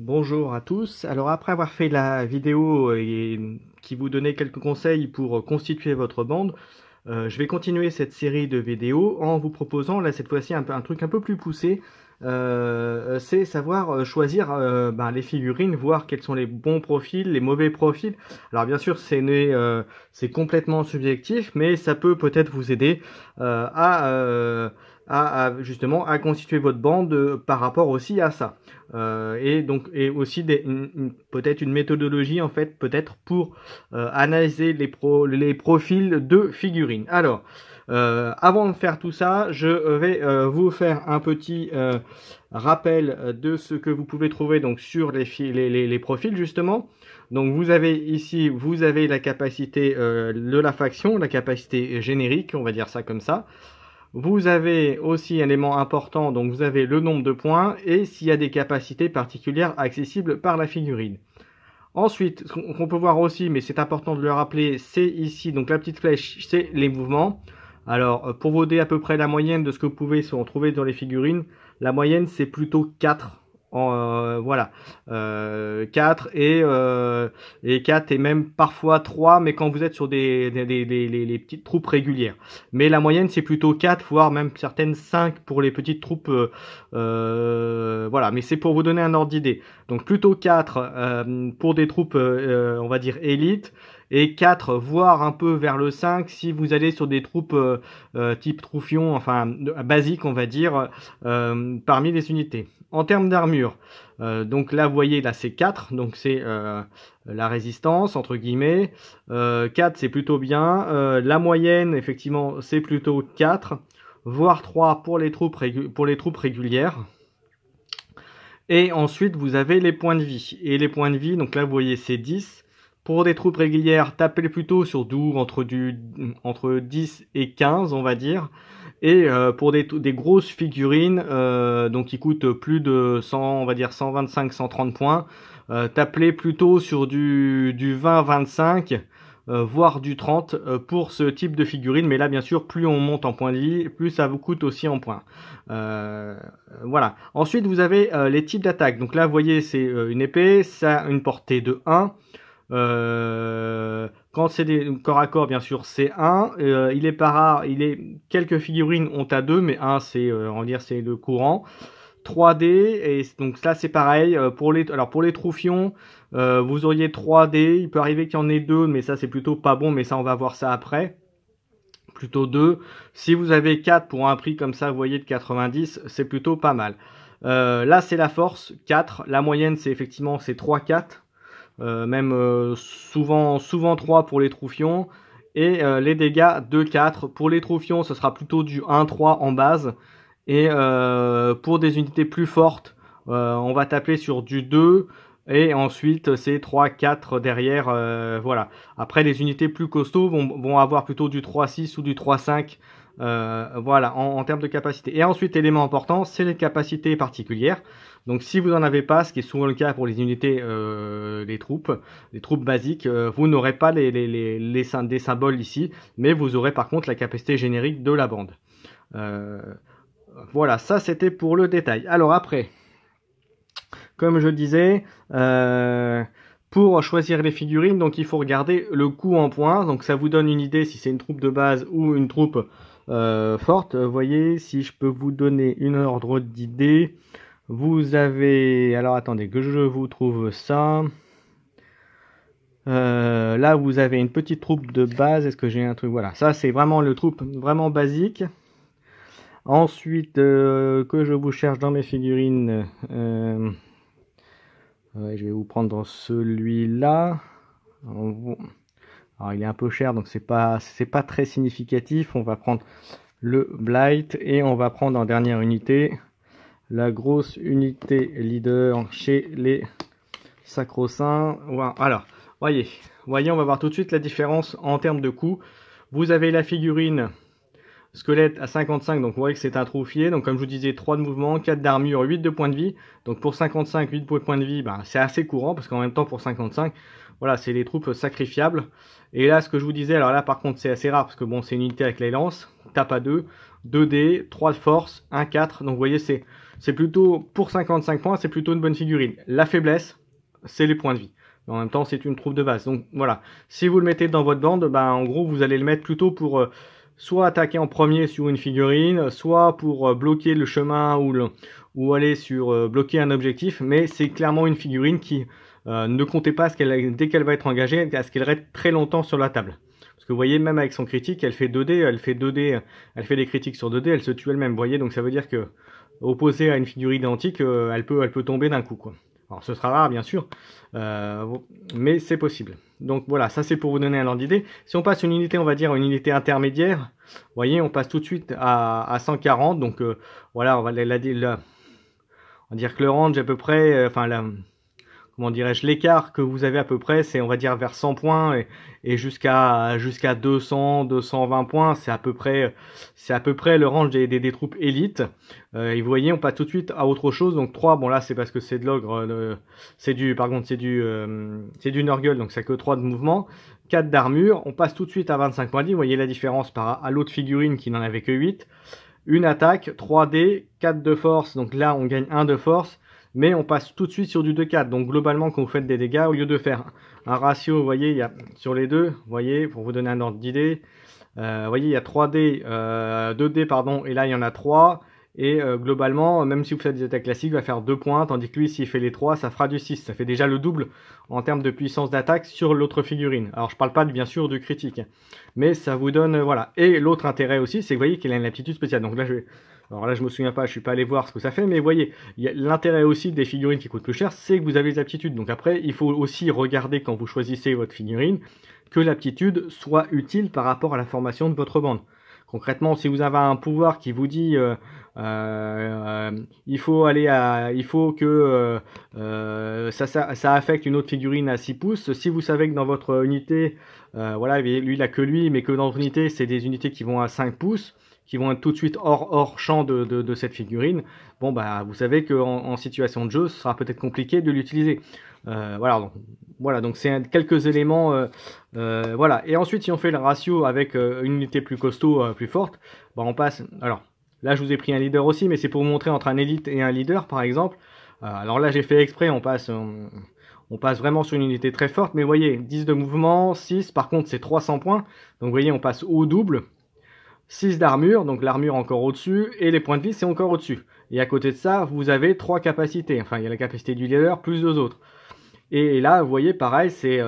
Bonjour à tous. Alors après avoir fait la vidéo qui vous donnait quelques conseils pour constituer votre bande, je vais continuer cette série de vidéos en vous proposant là cette fois-ci un truc un peu plus poussé. C'est savoir choisir les figurines, voir quels sont les bons profils, les mauvais profils. Alors bien sûr c'est complètement subjectif, mais ça peut peut-être vous aider justement à constituer votre bande par rapport aussi à ça. Et aussi peut-être une méthodologie en fait peut-être pour analyser les profils de figurines. Alors avant de faire tout ça, je vais vous faire un petit rappel de ce que vous pouvez trouver donc sur les profils justement. Donc vous avez ici, vous avez la capacité de la faction, la capacité générique, on va dire ça comme ça. Vous avez aussi un élément important, donc vous avez le nombre de points et s'il y a des capacités particulières accessibles par la figurine. Ensuite, ce qu'on peut voir aussi, mais c'est important de le rappeler, c'est ici, donc la petite flèche, c'est les mouvements. Alors, pour vous donner à peu près la moyenne de ce que vous pouvez en trouver dans les figurines, la moyenne c'est plutôt 4. Voilà, 4 et 4 et même parfois 3, mais quand vous êtes sur les petites troupes régulières. Mais la moyenne c'est plutôt 4, voire même certaines 5 pour les petites troupes. Voilà, mais c'est pour vous donner un ordre d'idée. Donc plutôt 4 pour des troupes, on va dire élites, et 4 voire un peu vers le 5 si vous allez sur des troupes type Troufion, enfin basique on va dire, parmi les unités. En termes d'armure, donc là vous voyez là c'est 4, donc c'est la résistance entre guillemets. 4 c'est plutôt bien, la moyenne effectivement c'est plutôt 4, voire 3 pour les troupes régulières. Et ensuite vous avez les points de vie. Et les points de vie, donc là vous voyez c'est 10. Pour des troupes régulières, tapez plutôt sur entre 10 et 15 on va dire. Et pour des grosses figurines, donc qui coûtent plus de 100, on va dire 125-130 points, tapez plutôt sur du 20-25, voire du 30 pour ce type de figurine. Mais là, bien sûr, plus on monte en points de vie, plus ça vous coûte aussi en points. Voilà. Ensuite, vous avez les types d'attaque. Donc là, vous voyez, c'est une épée, ça a une portée de 1. Quand c'est des corps à corps, bien sûr, c'est 1. Il est pas rare, quelques figurines ont à 2, mais 1, c'est, on va dire, c'est le courant. 3D, et donc ça, c'est pareil. Pour les Troufions, vous auriez 3D. Il peut arriver qu'il y en ait 2, mais ça, c'est plutôt pas bon, mais ça, on va voir ça après. Plutôt 2. Si vous avez 4 pour un prix comme ça, vous voyez, de 90, c'est plutôt pas mal. Là, c'est la force, 4. La moyenne, c'est effectivement, c'est 3-4. Souvent 3 pour les Troufions, et les dégâts 2-4. Pour les Troufions, ce sera plutôt du 1-3 en base, et pour des unités plus fortes, on va taper sur du 2, et ensuite c'est 3-4 derrière. Voilà. Après, les unités plus costauds vont avoir plutôt du 3-6 ou du 3-5. Voilà, en termes de capacité. Et ensuite, élément important, c'est les capacités particulières. Donc si vous n'en avez pas, ce qui est souvent le cas pour les unités, les troupes basiques, vous n'aurez pas des symboles ici, mais vous aurez par contre la capacité générique de la bande. Voilà, ça c'était pour le détail. Alors après, comme je disais, pour choisir les figurines, donc il faut regarder le coût en points. Donc ça vous donne une idée si c'est une troupe de base ou une troupe forte. Vous voyez, si je peux vous donner une ordre d'idée, vous avez... Alors attendez que je vous trouve ça. Là vous avez une petite troupe de base. Est-ce que j'ai un truc? Voilà, ça c'est vraiment le troupe vraiment basique. Ensuite, que je vous cherche dans mes figurines, ouais, je vais vous prendre celui-là. Alors il est un peu cher, donc c'est pas très significatif. On va prendre le Blight et on va prendre en dernière unité la grosse unité leader chez les sacro-saints. Voilà. Alors, voyez, on va voir tout de suite la différence en termes de coût. Vous avez la figurine squelette à 55, donc vous voyez que c'est un troufier. Donc comme je vous disais, 3 de mouvement, 4 d'armure, 8 de points de vie. Donc pour 55, 8 points de vie, c'est assez courant, parce qu'en même temps pour 55, voilà, c'est des troupes sacrifiables. Et là, ce que je vous disais, alors là, par contre, c'est assez rare, parce que bon, c'est une unité avec les lances, tape à 2, 2D, 3 de force, 1, 4. Donc, vous voyez, c'est plutôt, pour 55 points, c'est plutôt une bonne figurine. La faiblesse, c'est les points de vie. En même temps, c'est une troupe de base. Donc, voilà. Si vous le mettez dans votre bande, ben, en gros, vous allez le mettre plutôt pour soit attaquer en premier sur une figurine, soit pour bloquer le chemin ou aller sur bloquer un objectif. Mais c'est clairement une figurine qui ne comptez pas dès qu'elle va être engagée, à ce qu'elle reste très longtemps sur la table. Parce que vous voyez, même avec son critique, elle fait 2D, elle fait des critiques sur 2D, elle se tue elle-même. Vous voyez, donc ça veut dire que opposée à une figurine identique, elle peut tomber d'un coup, quoi. Alors ce sera rare bien sûr, mais c'est possible. Donc voilà, ça c'est pour vous donner un ordre d'idée. Si on passe une unité, on va dire une unité intermédiaire, vous voyez, on passe tout de suite à 140. Donc voilà, on va dire que le range à peu près, comment dirais-je, l'écart que vous avez à peu près, c'est on va dire vers 100 points et jusqu'à 200, 220 points, c'est à peu près le range des troupes élites. Et vous voyez, on passe tout de suite à autre chose. Donc 3, bon là c'est parce que c'est de l'ogre, c'est du Nurgle, donc ça que 3 de mouvement. 4 d'armure, on passe tout de suite à 25 points de vie. Vous voyez la différence à l'autre figurine qui n'en avait que 8. Une attaque, 3D, 4 de force, donc là on gagne 1 de force. Mais on passe tout de suite sur du 2-4. Donc globalement, quand vous faites des dégâts, au lieu de faire un ratio, vous voyez, il y a sur les deux, vous voyez, pour vous donner un ordre d'idée, vous voyez, il y a 3D, 2D, pardon, et là il y en a 3. Et globalement, même si vous faites des attaques classiques, il va faire 2 points, tandis que lui, s'il fait les 3, ça fera du 6. Ça fait déjà le double en termes de puissance d'attaque sur l'autre figurine. Alors je parle pas bien sûr du critique, mais ça vous donne, voilà. Et l'autre intérêt aussi, c'est que vous voyez qu'il a une aptitude spéciale. Donc là, alors là, je me souviens pas, je suis pas allé voir ce que ça fait, mais vous voyez, l'intérêt aussi des figurines qui coûtent plus cher, c'est que vous avez les aptitudes. Donc après, il faut aussi regarder quand vous choisissez votre figurine, que l'aptitude soit utile par rapport à la formation de votre bande. Concrètement, si vous avez un pouvoir qui vous dit il faut que ça affecte une autre figurine à 6 pouces, si vous savez que dans votre unité, voilà, lui il a que lui, mais que dans votre unité c'est des unités qui vont à 5 pouces, qui vont être tout de suite hors champ de cette figurine, bon bah vous savez qu'en situation de jeu, ce sera peut-être compliqué de l'utiliser. Voilà, donc c'est quelques éléments, voilà. Et ensuite, si on fait le ratio avec une unité plus costaud, plus forte, bah on passe. Alors là, je vous ai pris un leader aussi, mais c'est pour vous montrer entre un élite et un leader, par exemple. Alors là, j'ai fait exprès, on passe vraiment sur une unité très forte, mais vous voyez, 10 de mouvement, 6, par contre, c'est 300 points. Donc vous voyez, on passe au double. 6 d'armure, donc l'armure encore au-dessus, et les points de vie, c'est encore au-dessus. Et à côté de ça, vous avez 3 capacités. Enfin, il y a la capacité du leader, plus 2 autres. Et là, vous voyez, pareil, c'est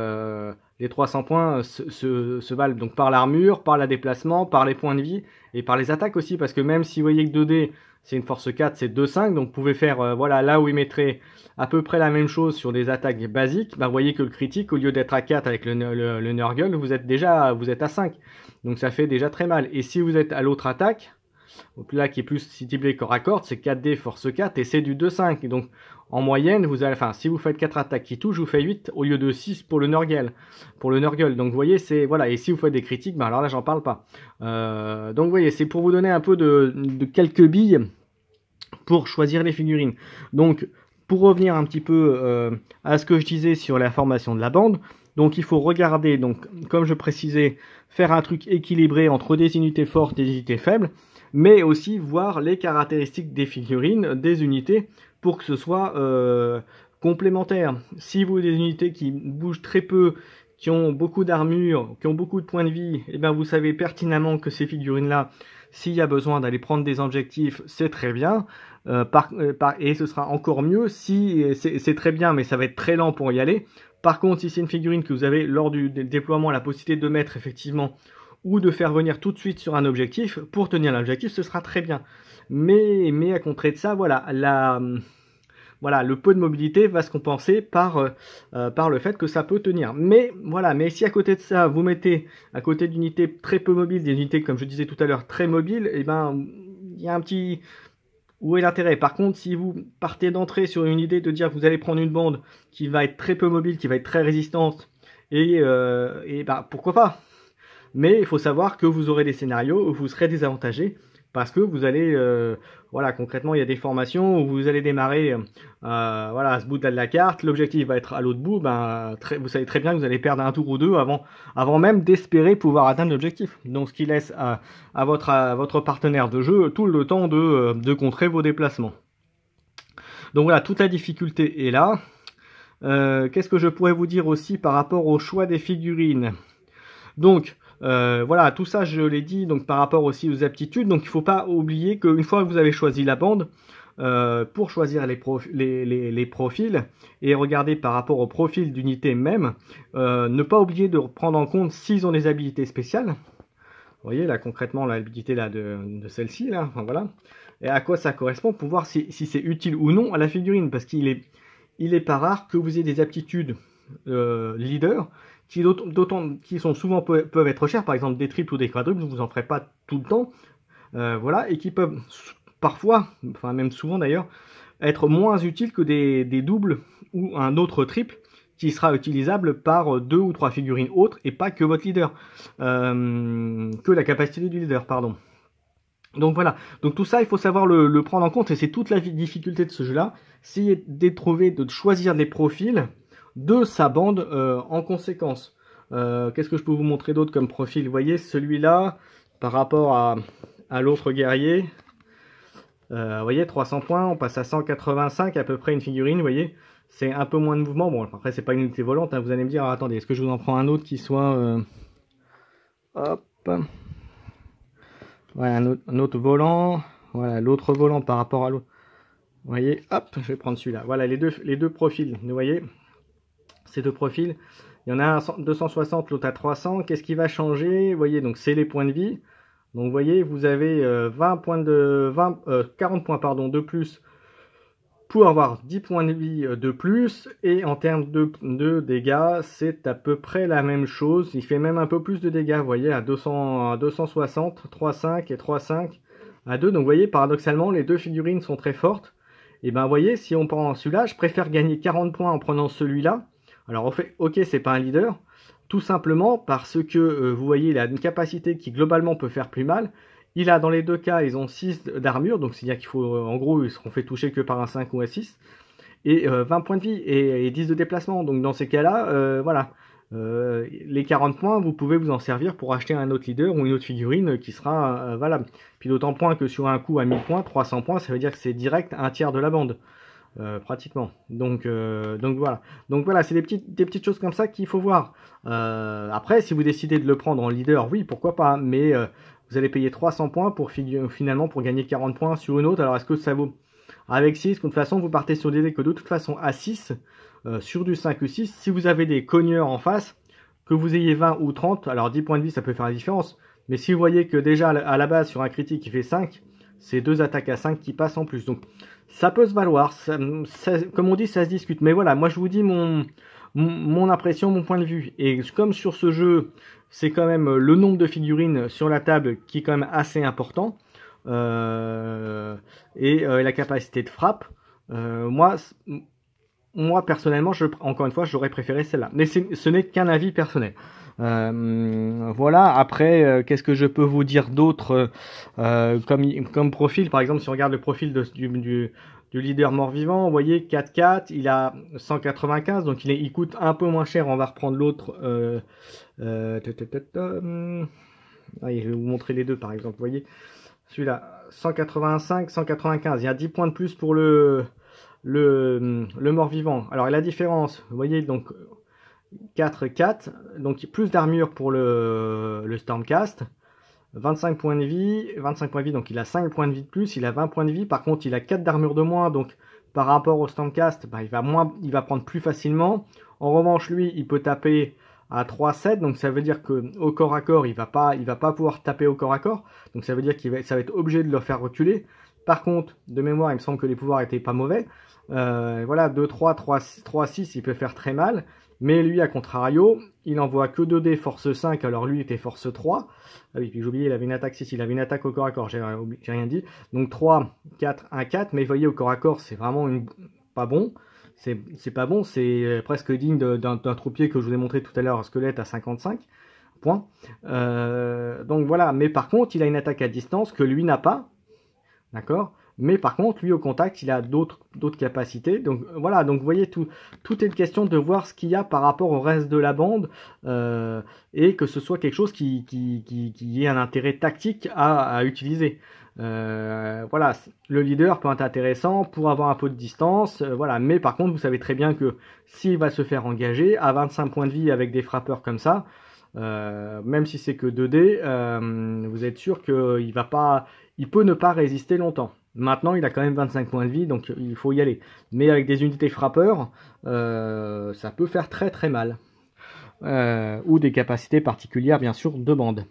les 300 points se valent donc par l'armure, par le déplacement, par les points de vie, et par les attaques aussi, parce que même si vous voyez que 2D, c'est une force 4, c'est 2-5, donc vous pouvez faire, voilà, là où il mettrait à peu près la même chose sur des attaques basiques, bah, vous voyez que le critique, au lieu d'être à 4 avec le Nurgle, vous êtes à 5. Donc ça fait déjà très mal. Et si vous êtes à l'autre attaque, donc là qui est plus ciblé corps à corps, c'est 4D force 4 et c'est du 2-5. Donc en moyenne, vous allez, enfin si vous faites 4 attaques qui touchent, vous faites 8 au lieu de 6 pour le Nurgle. Donc vous voyez, c'est voilà, et si vous faites des critiques, ben alors là j'en parle pas. Donc vous voyez, c'est pour vous donner un peu de quelques billes pour choisir les figurines. Donc pour revenir un petit peu à ce que je disais sur la formation de la bande, donc il faut regarder, donc comme je précisais, faire un truc équilibré entre des unités fortes et des unités faibles, mais aussi voir les caractéristiques des figurines, des unités, pour que ce soit complémentaire. Si vous avez des unités qui bougent très peu, qui ont beaucoup d'armure, qui ont beaucoup de points de vie, et bien vous savez pertinemment que ces figurines-là, s'il y a besoin d'aller prendre des objectifs, c'est très bien. Et ce sera encore mieux si c'est très bien, mais ça va être très lent pour y aller. Par contre, si c'est une figurine que vous avez lors du déploiement la possibilité de mettre effectivement ou de faire venir tout de suite sur un objectif, pour tenir l'objectif, ce sera très bien. Mais à contraire de ça, voilà, le peu de mobilité va se compenser par le fait que ça peut tenir. Mais voilà, mais si à côté de ça, vous mettez à côté d'unités très peu mobiles, des unités, comme je disais tout à l'heure, très mobiles, et ben il y a un petit... Où est l'intérêt? Par contre, si vous partez d'entrée sur une idée de dire que vous allez prendre une bande qui va être très peu mobile, qui va être très résistante, et bah, pourquoi pas? Mais il faut savoir que vous aurez des scénarios où vous serez désavantagé parce que vous allez, voilà, concrètement, il y a des formations où vous allez démarrer, voilà, à ce bout de la carte, l'objectif va être à l'autre bout, ben, vous savez très bien que vous allez perdre un tour ou deux avant même d'espérer pouvoir atteindre l'objectif. Donc, ce qui laisse à votre partenaire de jeu tout le temps de contrer vos déplacements. Donc voilà, toute la difficulté est là. Qu'est-ce que je pourrais vous dire aussi par rapport au choix des figurines? Donc, voilà, tout ça je l'ai dit, donc par rapport aussi aux aptitudes, donc il ne faut pas oublier qu'une fois que vous avez choisi la bande, pour choisir les profils, et regarder par rapport au profil d'unité même, ne pas oublier de prendre en compte s'ils ont des habilités spéciales. Vous voyez là concrètement l'habilité là de celle-ci, là, enfin, voilà, et à quoi ça correspond pour voir si c'est utile ou non à la figurine, parce qu'il est pas rare que vous ayez des aptitudes leader qui sont souvent peuvent être chers, par exemple des triples ou des quadruples, vous en ferez pas tout le temps, voilà, et qui peuvent parfois, enfin même souvent d'ailleurs, être moins utiles que des doubles ou un autre triple qui sera utilisable par 2 ou 3 figurines autres et pas que votre leader, que la capacité du leader, pardon. Donc voilà, donc tout ça il faut savoir le prendre en compte, et c'est toute la difficulté de ce jeu là, c'est de choisir les profils de sa bande en conséquence. Qu'est-ce que je peux vous montrer d'autre comme profil? Vous voyez celui-là par rapport à l'autre guerrier, vous voyez 300 points, on passe à 185 à peu près une figurine, vous voyez, c'est un peu moins de mouvement. Bon après c'est pas une unité volante, hein, vous allez me dire, attendez, est-ce que je vous en prends un autre qui soit hop, voilà, un autre volant, voilà l'autre volant par rapport à l'autre, vous voyez, hop, je vais prendre celui-là, voilà les deux profils, vous voyez ces deux profils, il y en a un à 260, l'autre à 300, qu'est-ce qui va changer? Vous voyez, donc c'est les points de vie, donc vous voyez, vous avez 40 points pardon, de plus pour avoir 10 points de vie de plus, et en termes de dégâts, c'est à peu près la même chose, il fait même un peu plus de dégâts, vous voyez, à 260, 3,5 et 3,5 à 2, donc vous voyez, paradoxalement, les deux figurines sont très fortes, et ben vous voyez, si on prend celui-là, je préfère gagner 40 points en prenant celui-là. Alors, ok, c'est pas un leader, tout simplement parce que, vous voyez, il a une capacité qui globalement peut faire plus mal. Il a, dans les deux cas, ils ont 6 d'armure, donc c'est-à-dire qu'il faut, en gros, ils seront fait toucher que par un 5 ou un 6. Et 20 points de vie et 10 de déplacement. Donc dans ces cas-là, voilà. Les 40 points, vous pouvez vous en servir pour acheter un autre leader ou une autre figurine qui sera valable. Puis d'autant point que sur un coup à 1000 points, 300 points, ça veut dire que c'est direct un tiers de la bande. Pratiquement. Donc voilà. Donc voilà, c'est des petites choses comme ça qu'il faut voir. Après, si vous décidez de le prendre en leader, oui, pourquoi pas. Mais vous allez payer 300 points pour finalement pour gagner 40 points sur une autre. Alors est-ce que ça vaut? Avec 6, de toute façon, vous partez sur des decks de toute façon à 6, sur du 5 ou 6. Si vous avez des cogneurs en face, que vous ayez 20 ou 30, alors 10 points de vie, ça peut faire la différence. Mais si vous voyez que déjà à la base, sur un critique qui fait 5, c'est 2 attaques à 5 qui passent en plus. Donc ça peut se valoir, comme on dit, ça se discute. Mais voilà, moi je vous dis mon impression, mon point de vue. Et comme sur ce jeu, c'est quand même le nombre de figurines sur la table qui est quand même assez important, et la capacité de frappe, moi personnellement, encore une fois, j'aurais préféré celle-là. Mais ce n'est qu'un avis personnel. Voilà, après, qu'est-ce que je peux vous dire d'autre comme profil? Par exemple, si on regarde le profil du leader mort-vivant, vous voyez, 4-4, il a 195, donc il coûte un peu moins cher. On va reprendre l'autre. Allez, je vais vous montrer les deux, par exemple. Vous voyez, celui-là, 185, 195. Il y a 10 points de plus pour le mort-vivant. Alors, la différence, vous voyez, donc 4-4, donc plus d'armure pour le Stormcast, 25 points de vie, donc il a 5 points de vie de plus, il a 20 points de vie, par contre il a 4 d'armure de moins, donc par rapport au Stormcast, bah, il va prendre plus facilement. En revanche, lui, il peut taper à 3-7, donc ça veut dire que au corps à corps, il va pas pouvoir taper au corps à corps, donc ça veut dire ça va être obligé de le faire reculer. Par contre, de mémoire, il me semble que les pouvoirs étaient pas mauvais. Voilà, 2-3, 3-6, il peut faire très mal. Mais lui, à contrario, il n'envoie que 2D force 5, alors lui était force 3. Ah oui, puis j'ai oublié, il avait une attaque, si, il avait une attaque au corps à corps, j'ai rien dit. Donc 3, 4, 1, 4, mais vous voyez, au corps à corps, c'est vraiment pas bon. C'est pas bon, c'est presque digne d'un troupier que je vous ai montré tout à l'heure, un squelette à 55. Point. Donc voilà, mais par contre, il a une attaque à distance que lui n'a pas. D'accord? Mais par contre, lui au contact, il a d'autres capacités. Donc voilà, donc vous voyez, tout est une question de voir ce qu'il y a par rapport au reste de la bande et que ce soit quelque chose qui ait un intérêt tactique à utiliser. Voilà, le leader peut être intéressant pour avoir un peu de distance, voilà. Mais par contre, vous savez très bien que s'il va se faire engager à 25 points de vie avec des frappeurs comme ça, même si c'est que 2D, vous êtes sûr qu'il va pas, il peut ne pas résister longtemps. Maintenant, il a quand même 25 points de vie, donc il faut y aller. Mais avec des unités frappeurs, ça peut faire très très mal. Ou des capacités particulières, bien sûr, de bande.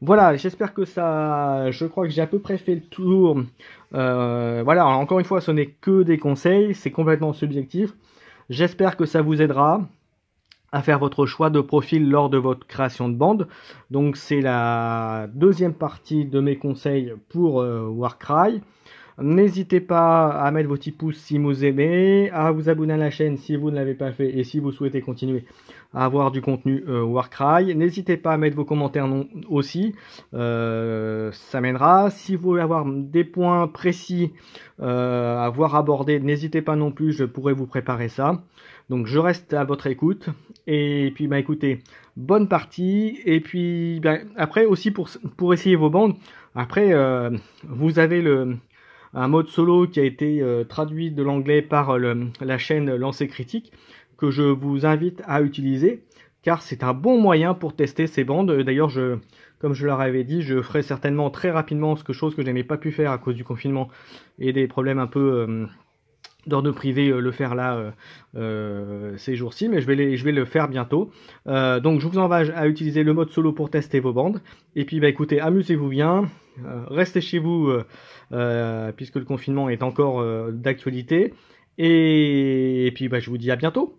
Voilà, j'espère que ça... Je crois que j'ai à peu près fait le tour. Voilà, encore une fois, ce n'est que des conseils, c'est complètement subjectif. J'espère que ça vous aidera à faire votre choix de profil lors de votre création de bande. Donc c'est la deuxième partie de mes conseils pour Warcry. N'hésitez pas à mettre vos petits pouces si vous aimez, à vous abonner à la chaîne si vous ne l'avez pas fait et si vous souhaitez continuer à avoir du contenu Warcry. N'hésitez pas à mettre vos commentaires aussi, ça mènera. Si vous voulez avoir des points précis à voir abordés, n'hésitez pas non plus, je pourrais vous préparer ça. Donc je reste à votre écoute et puis bah écoutez, bonne partie. Et puis bah, après aussi pour essayer vos bandes, après vous avez un mode solo qui a été traduit de l'anglais par la chaîne Lancer Critique que je vous invite à utiliser car c'est un bon moyen pour tester ces bandes. D'ailleurs, comme je leur avais dit, je ferai certainement très rapidement chose que je n'avais pas pu faire à cause du confinement et des problèmes un peu d'ordre privé, le faire là ces jours-ci, mais je vais le faire bientôt. Donc je vous encourage à utiliser le mode solo pour tester vos bandes. Et puis bah écoutez, amusez-vous bien, restez chez vous puisque le confinement est encore d'actualité. Et puis bah je vous dis à bientôt.